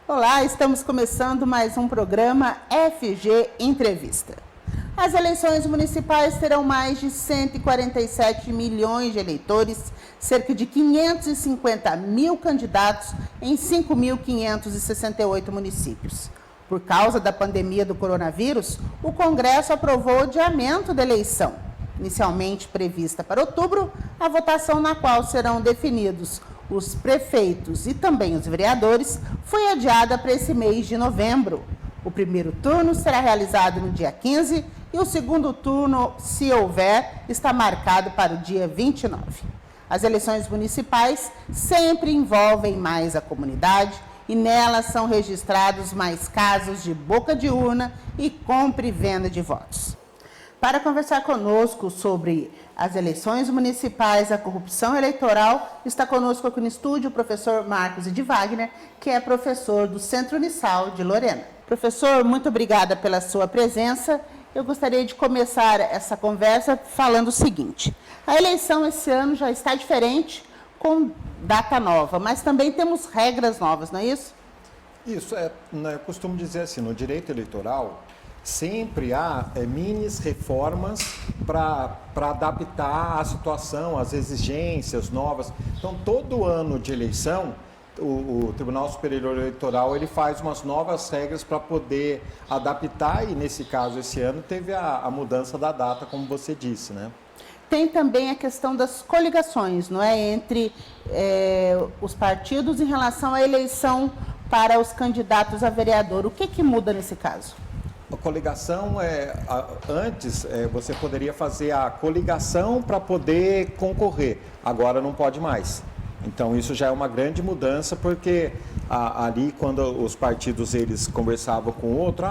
Olá, estamos começando mais um programa FG Entrevista. As eleições municipais terão mais de 147 milhões de eleitores, cerca de 550 mil candidatos em 5.568 municípios. Por causa da pandemia do coronavírus, o Congresso aprovou o adiamento da eleição. Inicialmente prevista para outubro, a votação na qual serão definidos os prefeitos e também os vereadores foi adiada para esse mês de novembro. O primeiro turno será realizado no dia 15 e o segundo turno, se houver, está marcado para o dia 29. As eleições municipais sempre envolvem mais a comunidade e nelas são registrados mais casos de boca de urna e compra e venda de votos. Para conversar conosco sobre as eleições municipais, a corrupção eleitoral, está conosco aqui no estúdio o professor Marcos de Wagner, que é professor do Centro Unisal de Lorena. Professor, muito obrigada pela sua presença. Eu gostaria de começar essa conversa falando o seguinte: a eleição esse ano já está diferente, com data nova, mas também temos regras novas, não é isso? Isso, eu costumo dizer assim, no direito eleitoral, sempre há minis reformas para adaptar a situação, as exigências novas. Então, todo ano de eleição, o Tribunal Superior Eleitoral ele faz umas novas regras para poder adaptar e, nesse caso, esse ano, teve a mudança da data, como você disse, né? Tem também a questão das coligações, não é? Entre os partidos em relação à eleição para os candidatos a vereador. O que muda nesse caso? A coligação antes você poderia fazer a coligação para poder concorrer, agora não pode mais. Então isso já é uma grande mudança, porque ali quando os partidos eles conversavam com o outro,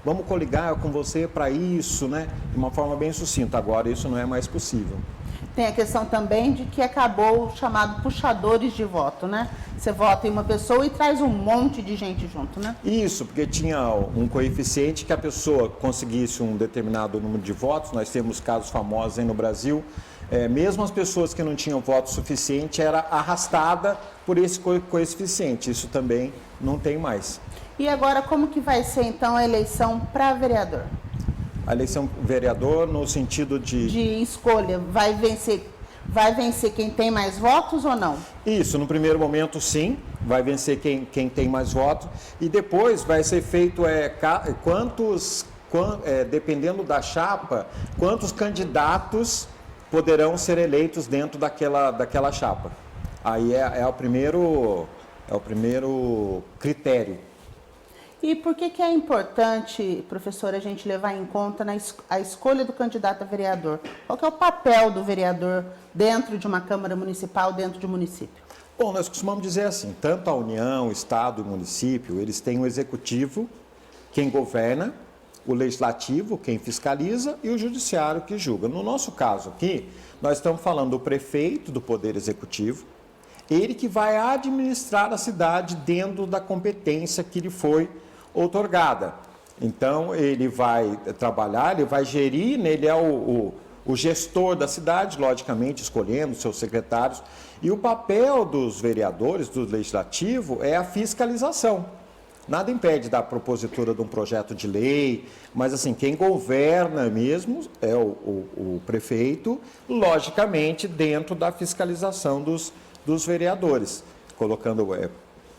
vamos coligar com você para isso, né? De uma forma bem sucinta. Agora isso não é mais possível. Tem a questão também de que acabou o chamado puxadores de voto, né? Você vota em uma pessoa e traz um monte de gente junto, né? Isso, porque tinha um coeficiente que a pessoa conseguisse um determinado número de votos. Nós temos casos famosos aí no Brasil. Mesmo as pessoas que não tinham voto suficiente, era arrastada por esse coeficiente. Isso também não tem mais. E agora, como que vai ser, então, a eleição para vereador? A eleição vereador no sentido de escolha, vai vencer quem tem mais votos ou não? Isso, no primeiro momento sim, vai vencer quem tem mais votos, e depois vai ser feito dependendo da chapa, quantos candidatos poderão ser eleitos dentro daquela chapa. Aí é o primeiro critério. E por que é importante, professor, a gente levar em conta a escolha do candidato a vereador? Qual que é o papel do vereador dentro de uma Câmara Municipal, dentro de um município? Bom, nós costumamos dizer assim, tanto a União, o Estado e o município, eles têm o Executivo, quem governa, o Legislativo, quem fiscaliza, e o Judiciário, que julga. No nosso caso aqui, nós estamos falando do prefeito do Poder Executivo, ele que vai administrar a cidade dentro da competência que lhe foi outorgada. Então, ele vai trabalhar, ele vai gerir, né? Ele é o gestor da cidade, logicamente, escolhendo seus secretários. E o papel dos vereadores, do legislativo, é a fiscalização. Nada impede da propositura de um projeto de lei, mas assim, quem governa mesmo é o prefeito, logicamente, dentro da fiscalização dos vereadores,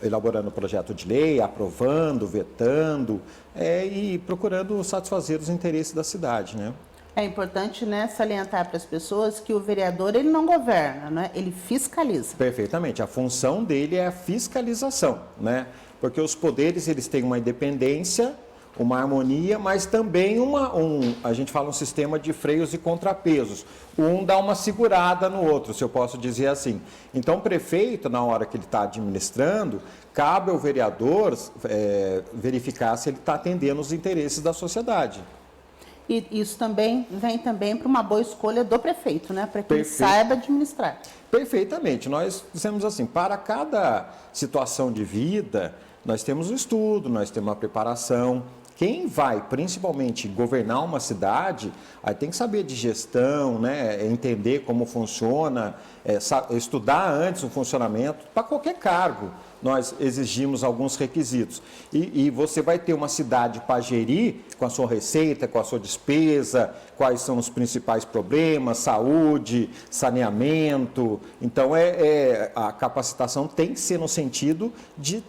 elaborando projeto de lei, aprovando, vetando e procurando satisfazer os interesses da cidade, né? É importante, né, salientar para as pessoas que o vereador ele não governa, né? Ele fiscaliza. Perfeitamente. A função dele é a fiscalização, né? Porque os poderes eles têm uma independência, uma harmonia, mas também a gente fala um sistema de freios e contrapesos. Um dá uma segurada no outro, se eu posso dizer assim. Então, o prefeito, na hora que ele está administrando, cabe ao vereador verificar se ele está atendendo os interesses da sociedade. E isso também vem para uma boa escolha do prefeito, né? Para que ele saiba administrar. Perfeitamente. Nós dizemos assim, para cada situação de vida, nós temos um estudo, nós temos uma preparação. Quem vai, principalmente, governar uma cidade, aí tem que saber de gestão, né? Entender como funciona, estudar antes o funcionamento, para qualquer cargo. nós exigimos alguns requisitos. E você vai ter uma cidade para gerir com a sua receita, com a sua despesa, quais são os principais problemas, saúde, saneamento. Então, a capacitação tem que ser no sentido de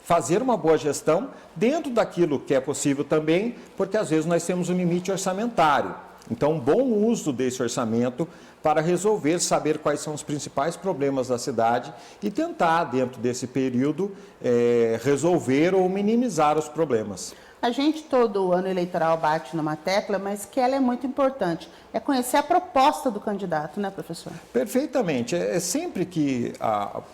fazer uma boa gestão dentro daquilo que é possível também, porque às vezes nós temos um limite orçamentário. Então, um bom uso desse orçamento para resolver, saber quais são os principais problemas da cidade e tentar, dentro desse período, resolver ou minimizar os problemas. A gente todo ano eleitoral bate numa tecla, mas que ela é muito importante. É conhecer a proposta do candidato, né, professor? Perfeitamente. É sempre que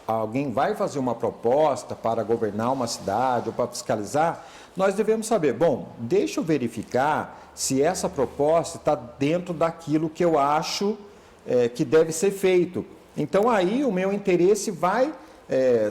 alguém vai fazer uma proposta para governar uma cidade ou para fiscalizar, nós devemos saber, bom, deixa eu verificar se essa proposta está dentro daquilo que eu acho que deve ser feito. Então, aí o meu interesse vai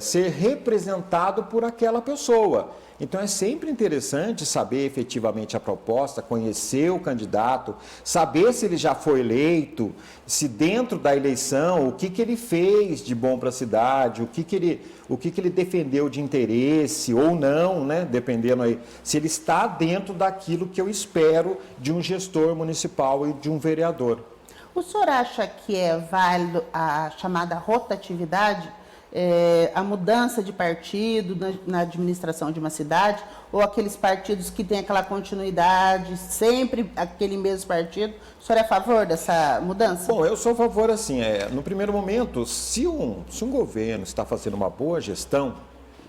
ser representado por aquela pessoa. Então, é sempre interessante saber efetivamente a proposta, conhecer o candidato, saber se ele já foi eleito, se dentro da eleição, o que ele fez de bom para a cidade, o que ele defendeu de interesse ou não, né? Dependendo aí, se ele está dentro daquilo que eu espero de um gestor municipal e de um vereador. O senhor acha que é válido a chamada rotatividade? A mudança de partido na administração de uma cidade, ou aqueles partidos que têm aquela continuidade, sempre aquele mesmo partido. O senhor é a favor dessa mudança? Bom, eu sou a favor, assim, no primeiro momento, se um governo está fazendo uma boa gestão,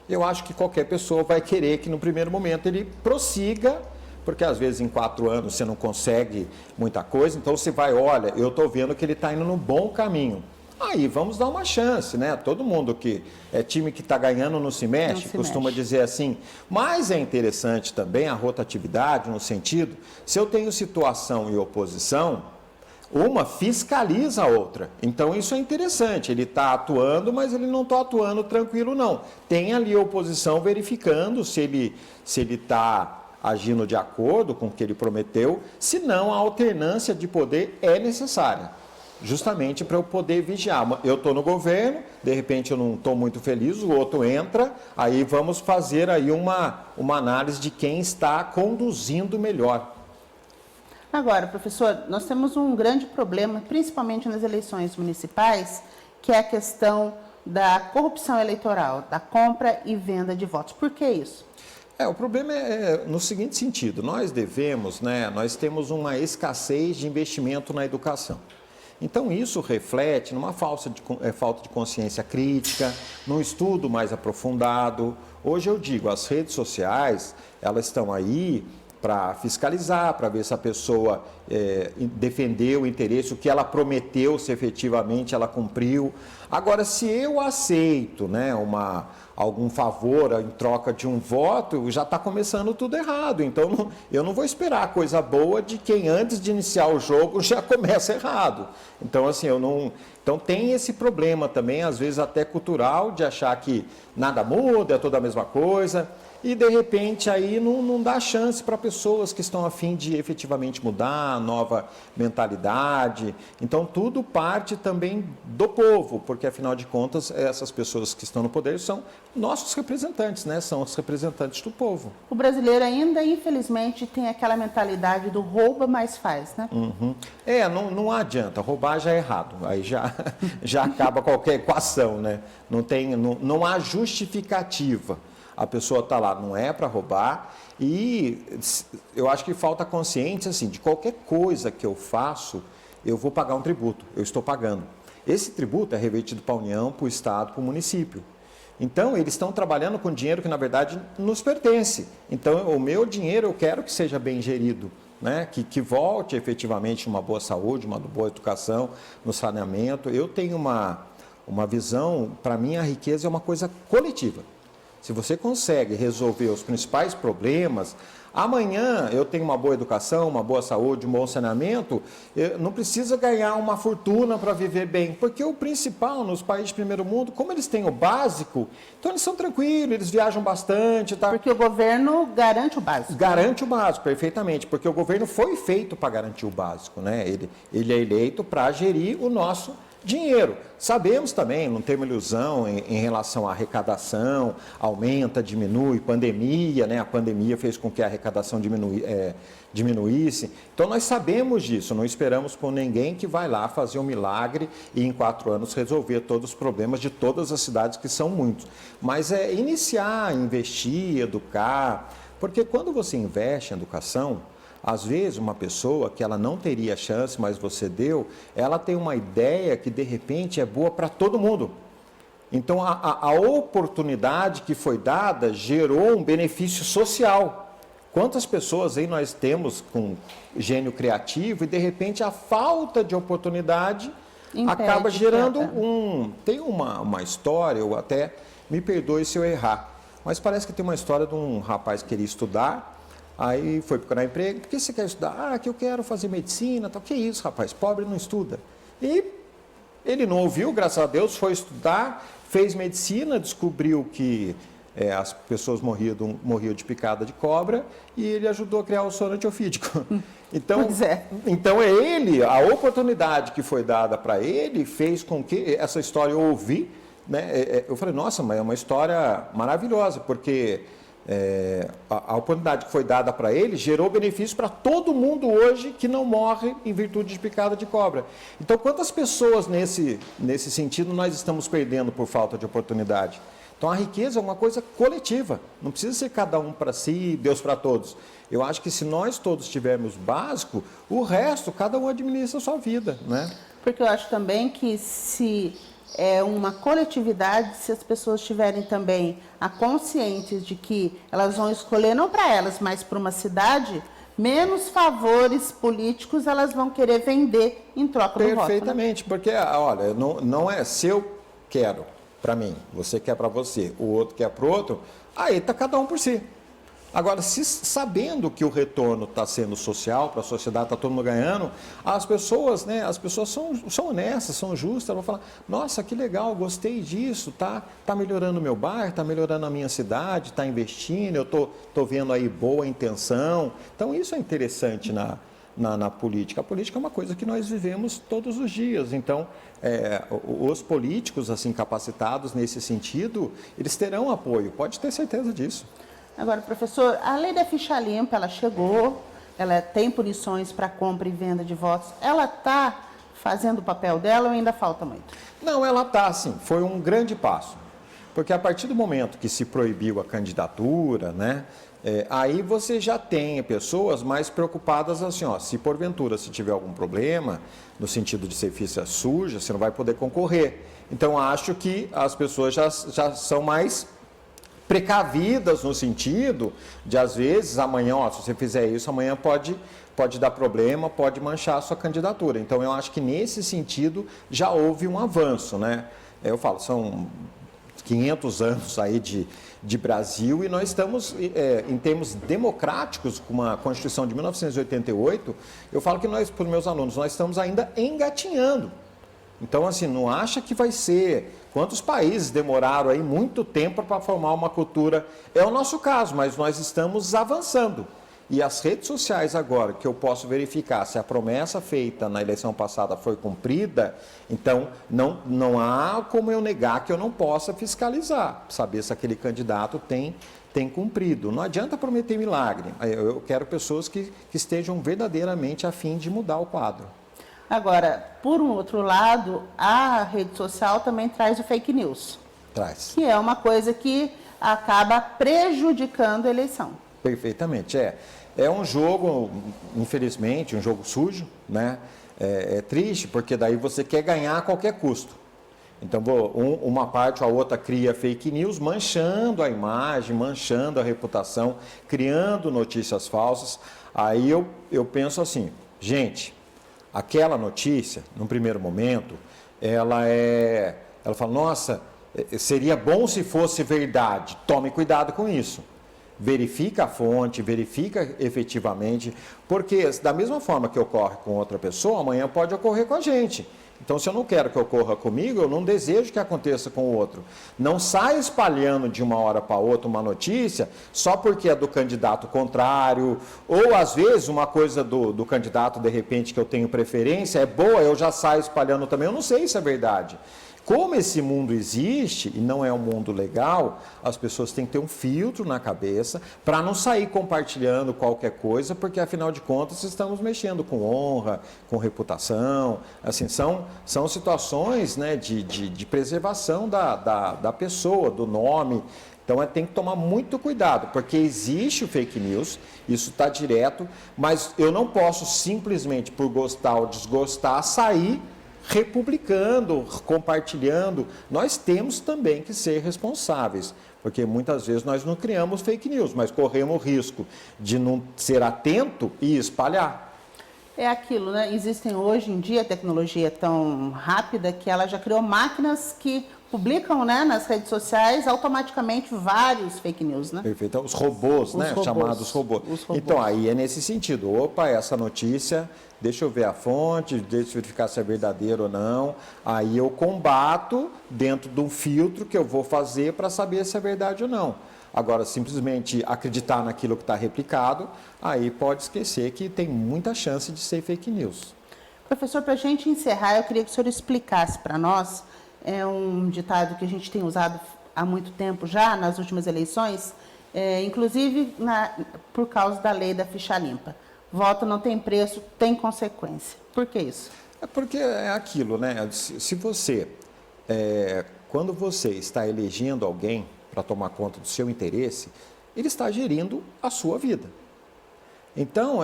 eu acho que qualquer pessoa vai querer que no primeiro momento ele prossiga, porque às vezes em 4 anos você não consegue muita coisa, então você vai, olha, eu estou vendo que ele está indo no bom caminho. Aí vamos dar uma chance, né? Todo mundo que é time que está ganhando não se mexe, costuma dizer assim. Mas é interessante também a rotatividade no sentido, se eu tenho situação e oposição, uma fiscaliza a outra. Então isso é interessante, ele está atuando, mas ele não está atuando tranquilo não. Tem ali a oposição verificando se ele está agindo de acordo com o que ele prometeu, senão a alternância de poder é necessária. Justamente para eu poder vigiar. Eu estou no governo, de repente eu não estou muito feliz, o outro entra, aí vamos fazer aí uma análise de quem está conduzindo melhor. Agora, professor, nós temos um grande problema, principalmente nas eleições municipais, que é a questão da corrupção eleitoral, da compra e venda de votos. Por que isso? O problema é no seguinte sentido, nós temos uma escassez de investimento na educação. Então, isso reflete numa falta de consciência crítica, num estudo mais aprofundado. Hoje eu digo, as redes sociais, elas estão aí para fiscalizar, para ver se a pessoa defendeu o interesse, o que ela prometeu, se efetivamente ela cumpriu. Agora, se eu aceito, né, algum favor em troca de um voto, já está começando tudo errado. Então, eu não vou esperar coisa boa de quem antes de iniciar o jogo já começa errado. Então, assim, Então, tem esse problema também, às vezes até cultural, de achar que nada muda, é toda a mesma coisa. E, de repente, aí não dá chance para pessoas que estão a fim de efetivamente mudar, nova mentalidade. Então, tudo parte também do povo, porque, afinal de contas, essas pessoas que estão no poder são nossos representantes, né? São os representantes do povo. O brasileiro ainda, infelizmente, tem aquela mentalidade do rouba, mas faz, né? Uhum. Não adianta, roubar já é errado, aí já acaba qualquer equação, né? Não há justificativa. A pessoa está lá, não é para roubar, e eu acho que falta consciência, assim, de qualquer coisa que eu faço, eu vou pagar um tributo, eu estou pagando. Esse tributo é revertido para a União, para o Estado, para o município. Então, eles estão trabalhando com dinheiro que, na verdade, nos pertence. Então, o meu dinheiro eu quero que seja bem gerido, né? Que volte efetivamente uma boa saúde, uma boa educação, no saneamento. Eu tenho uma visão, para mim, a riqueza é uma coisa coletiva. Se você consegue resolver os principais problemas, amanhã eu tenho uma boa educação, uma boa saúde, um bom saneamento, não precisa ganhar uma fortuna para viver bem, porque o principal nos países de primeiro mundo, como eles têm o básico, então eles são tranquilos, eles viajam bastante. Tá? Porque o governo garante o básico. Garante o básico, perfeitamente, porque o governo foi feito para garantir o básico, né? Ele é eleito para gerir o nosso dinheiro. Sabemos também, não temos ilusão em relação à arrecadação, aumenta, diminui, pandemia, né? A pandemia fez com que a arrecadação diminuísse. Então nós sabemos disso, não esperamos por ninguém que vai lá fazer um milagre e em 4 anos resolver todos os problemas de todas as cidades, que são muitos. Mas é iniciar, investir, educar, porque quando você investe em educação, às vezes, uma pessoa que ela não teria chance, mas você deu, ela tem uma ideia que, de repente, é boa para todo mundo. Então, a oportunidade que foi dada gerou um benefício social. Quantas pessoas aí nós temos com gênio criativo e, de repente, a falta de oportunidade acaba gerando Tem uma história, ou até, me perdoe se eu errar, mas parece que tem uma história de um rapaz que queria estudar. Aí foi procurar emprego. Por que você quer estudar? Ah, que eu quero fazer medicina. Tal. Que isso, rapaz? Pobre não estuda. E ele não ouviu, graças a Deus, foi estudar, fez medicina, descobriu que as pessoas morriam de picada de cobra e ele ajudou a criar o soro antiofídico. Então, então ele, a oportunidade que foi dada para ele fez com que essa história eu ouvi, né? Eu falei, nossa, mas é uma história maravilhosa, porque a oportunidade que foi dada para ele gerou benefício para todo mundo hoje que não morre em virtude de picada de cobra. Então, quantas pessoas nesse sentido nós estamos perdendo por falta de oportunidade? Então, a riqueza é uma coisa coletiva, não precisa ser cada um para si, Deus para todos. Eu acho que se nós todos tivermos básico, o resto, cada um administra a sua vida, né? Porque eu acho também que se é uma coletividade, se as pessoas tiverem também a consciência de que elas vão escolher não para elas, mas para uma cidade, menos favores políticos elas vão querer vender em troca do voto. Perfeitamente, né? Porque, olha, não é se eu quero para mim, você quer para você, o outro quer para o outro, aí está cada um por si. Agora, sabendo que o retorno está sendo social, para a sociedade está todo mundo ganhando, as pessoas, né, são honestas, são justas, elas vão falar, nossa, que legal, gostei disso, tá melhorando o meu bairro, está melhorando a minha cidade, está investindo, eu tô vendo aí boa intenção. Então, isso é interessante na política. A política é uma coisa que nós vivemos todos os dias. Então, os políticos assim capacitados nesse sentido, eles terão apoio, pode ter certeza disso. Agora, professor, a lei da ficha limpa, ela chegou, ela tem punições para compra e venda de votos, ela está fazendo o papel dela ou ainda falta muito? Não, ela está, sim, foi um grande passo, porque a partir do momento que se proibiu a candidatura, né, aí você já tem pessoas mais preocupadas assim, ó, se porventura se tiver algum problema, no sentido de ser ficha suja, você não vai poder concorrer. Então, acho que as pessoas já são mais precavidas no sentido de, às vezes, amanhã, ó, se você fizer isso, amanhã pode dar problema, pode manchar a sua candidatura. Então, eu acho que nesse sentido já houve um avanço, né? Eu falo, são 500 anos aí de Brasil e nós estamos, em termos democráticos, com uma Constituição de 1988, eu falo que nós, para os meus alunos, nós estamos ainda engatinhando. Então, assim, não acha que vai ser... Quantos países demoraram aí muito tempo para formar uma cultura? É o nosso caso, mas nós estamos avançando. E as redes sociais agora, que eu posso verificar se a promessa feita na eleição passada foi cumprida, então não há como eu negar que eu não possa fiscalizar, saber se aquele candidato tem cumprido. Não adianta prometer milagre. Eu quero pessoas que estejam verdadeiramente a fim de mudar o quadro. Agora, por um outro lado, a rede social também traz o fake news. Traz. Que é uma coisa que acaba prejudicando a eleição. Perfeitamente, É um jogo, infelizmente, um jogo sujo, né? É triste, porque daí você quer ganhar a qualquer custo. Então, uma parte ou a outra cria fake news, manchando a imagem, manchando a reputação, criando notícias falsas. Aí eu penso assim, gente... Aquela notícia, num primeiro momento, ela fala, nossa, seria bom se fosse verdade. Tome cuidado com isso. Verifica a fonte, verifica efetivamente, porque da mesma forma que ocorre com outra pessoa, amanhã pode ocorrer com a gente. Então, se eu não quero que ocorra comigo, eu não desejo que aconteça com o outro. Não saia espalhando de uma hora para outra uma notícia só porque é do candidato contrário, ou às vezes uma coisa do candidato, de repente, que eu tenho preferência, é boa, eu já saio espalhando também. Eu não sei se é verdade. Como esse mundo existe e não é um mundo legal, as pessoas têm que ter um filtro na cabeça para não sair compartilhando qualquer coisa, porque afinal de contas estamos mexendo com honra, com reputação, assim, são situações, né, de preservação da pessoa, do nome. Então tem que tomar muito cuidado, porque existe o fake news, isso está direto, mas eu não posso simplesmente por gostar ou desgostar sair republicando, compartilhando. Nós temos também que ser responsáveis, porque muitas vezes nós não criamos fake news, mas corremos o risco de não ser atento e espalhar. É aquilo, né? Existem hoje em dia, a tecnologia é tão rápida que ela já criou máquinas que publicam, né, nas redes sociais automaticamente vários fake news, né? Perfeito. Os robôs, né? Chamados robôs. Então, aí é nesse sentido. Opa, essa notícia, deixa eu ver a fonte, deixa eu verificar se é verdadeiro ou não. Aí eu combato dentro de um filtro que eu vou fazer para saber se é verdade ou não. Agora, simplesmente acreditar naquilo que está replicado, aí pode esquecer que tem muita chance de ser fake news. Professor, para a gente encerrar, eu queria que o senhor explicasse para nós, é um ditado que a gente tem usado há muito tempo já, nas últimas eleições, inclusive por causa da lei da ficha limpa. Voto não tem preço, tem consequência. Por que isso? É porque é aquilo, né? Se você, quando você está elegendo alguém para tomar conta do seu interesse, ele está gerindo a sua vida. Então,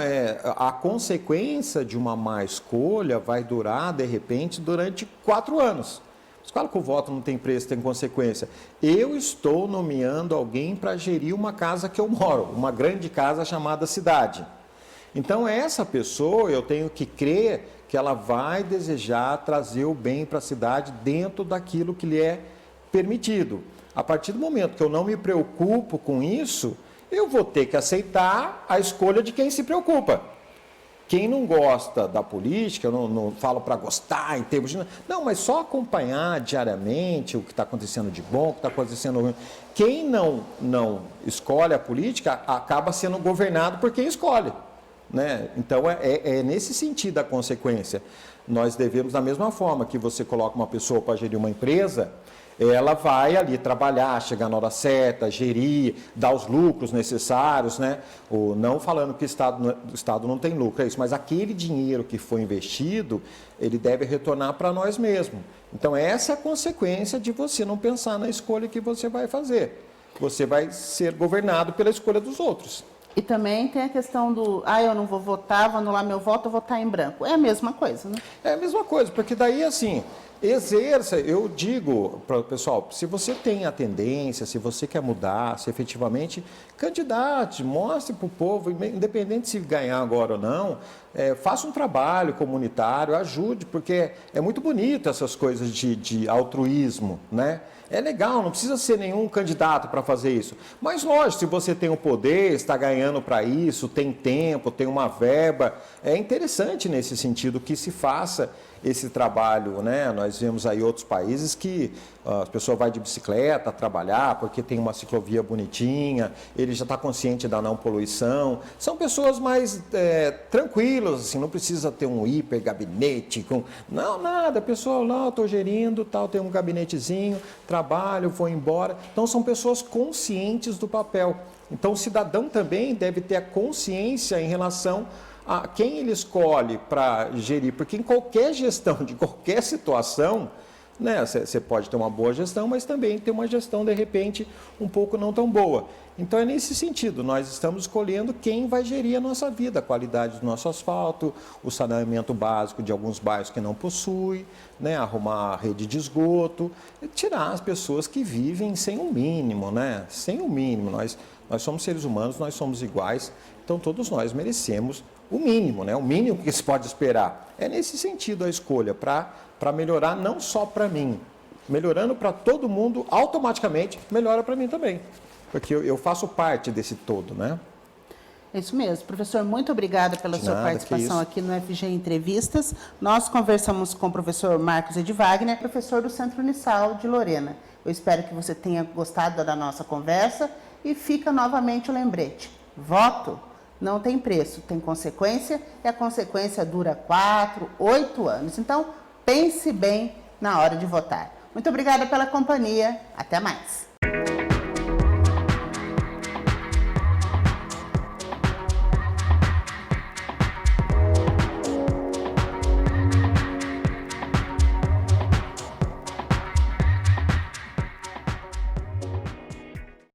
a consequência de uma má escolha vai durar, de repente, durante 4 anos. Mas claro que o voto não tem preço, tem consequência. Eu estou nomeando alguém para gerir uma casa que eu moro, uma grande casa chamada cidade. Então, essa pessoa, eu tenho que crer que ela vai desejar trazer o bem para a cidade dentro daquilo que lhe é permitido. A partir do momento que eu não me preocupo com isso, eu vou ter que aceitar a escolha de quem se preocupa. Quem não gosta da política, eu não falo para gostar em termos de... Não, mas só acompanhar diariamente o que está acontecendo de bom, o que está acontecendo ruim. Quem não escolhe a política acaba sendo governado por quem escolhe. Né? Então, é nesse sentido a consequência. Nós devemos, da mesma forma que você coloca uma pessoa para gerir uma empresa, ela vai ali trabalhar, chegar na hora certa, gerir, dar os lucros necessários, né? Não falando que o Estado não tem lucro, é isso, mas aquele dinheiro que foi investido, ele deve retornar para nós mesmos. Então, essa é a consequência de você não pensar na escolha que você vai fazer. Você vai ser governado pela escolha dos outros. E também tem a questão do, eu não vou votar, vou anular meu voto, eu vou votar em branco. É a mesma coisa, né? É a mesma coisa, porque daí, assim, exerça, eu digo para o pessoal, se você tem a tendência, se você quer mudar, se efetivamente candidate, mostre para o povo, independente se ganhar agora ou não, faça um trabalho comunitário, ajude, porque é muito bonito essas coisas de altruísmo, né? É legal, não precisa ser nenhum candidato para fazer isso. Mas, lógico, se você tem o poder, está ganhando para isso, tem tempo, tem uma verba, é interessante nesse sentido que se faça esse trabalho, né? Nós vemos aí outros países que a pessoa vai de bicicleta trabalhar porque tem uma ciclovia bonitinha, ele já está consciente da não poluição. São pessoas mais tranquilas, assim, não precisa ter um hiper gabinete, não, nada, a pessoa lá, estou gerindo, tal, tem um gabinetezinho, trabalho, vou embora. Então são pessoas conscientes do papel. Então o cidadão também deve ter a consciência em relação a quem ele escolhe para gerir, porque em qualquer gestão, de qualquer situação, né, você pode ter uma boa gestão, mas também ter uma gestão, de repente, um pouco não tão boa. Então, é nesse sentido, nós estamos escolhendo quem vai gerir a nossa vida, a qualidade do nosso asfalto, o saneamento básico de alguns bairros que não possui, né, arrumar a rede de esgoto, tirar as pessoas que vivem sem o mínimo, né, sem o mínimo. Nós somos seres humanos, nós somos iguais, então todos nós merecemos o mínimo, né? O mínimo que se pode esperar. É nesse sentido a escolha, para melhorar não só para mim, melhorando para todo mundo, automaticamente melhora para mim também. Porque eu faço parte desse todo, né? É isso mesmo. Professor, muito obrigada pela sua participação aqui no FG Entrevistas. Nós conversamos com o professor Marcos Edvagner, professor do Centro Unisal de Lorena. Eu espero que você tenha gostado da nossa conversa e fica novamente o lembrete. Voto não tem preço, tem consequência e a consequência dura 4, 8 anos. Então, pense bem na hora de votar. Muito obrigada pela companhia. Até mais.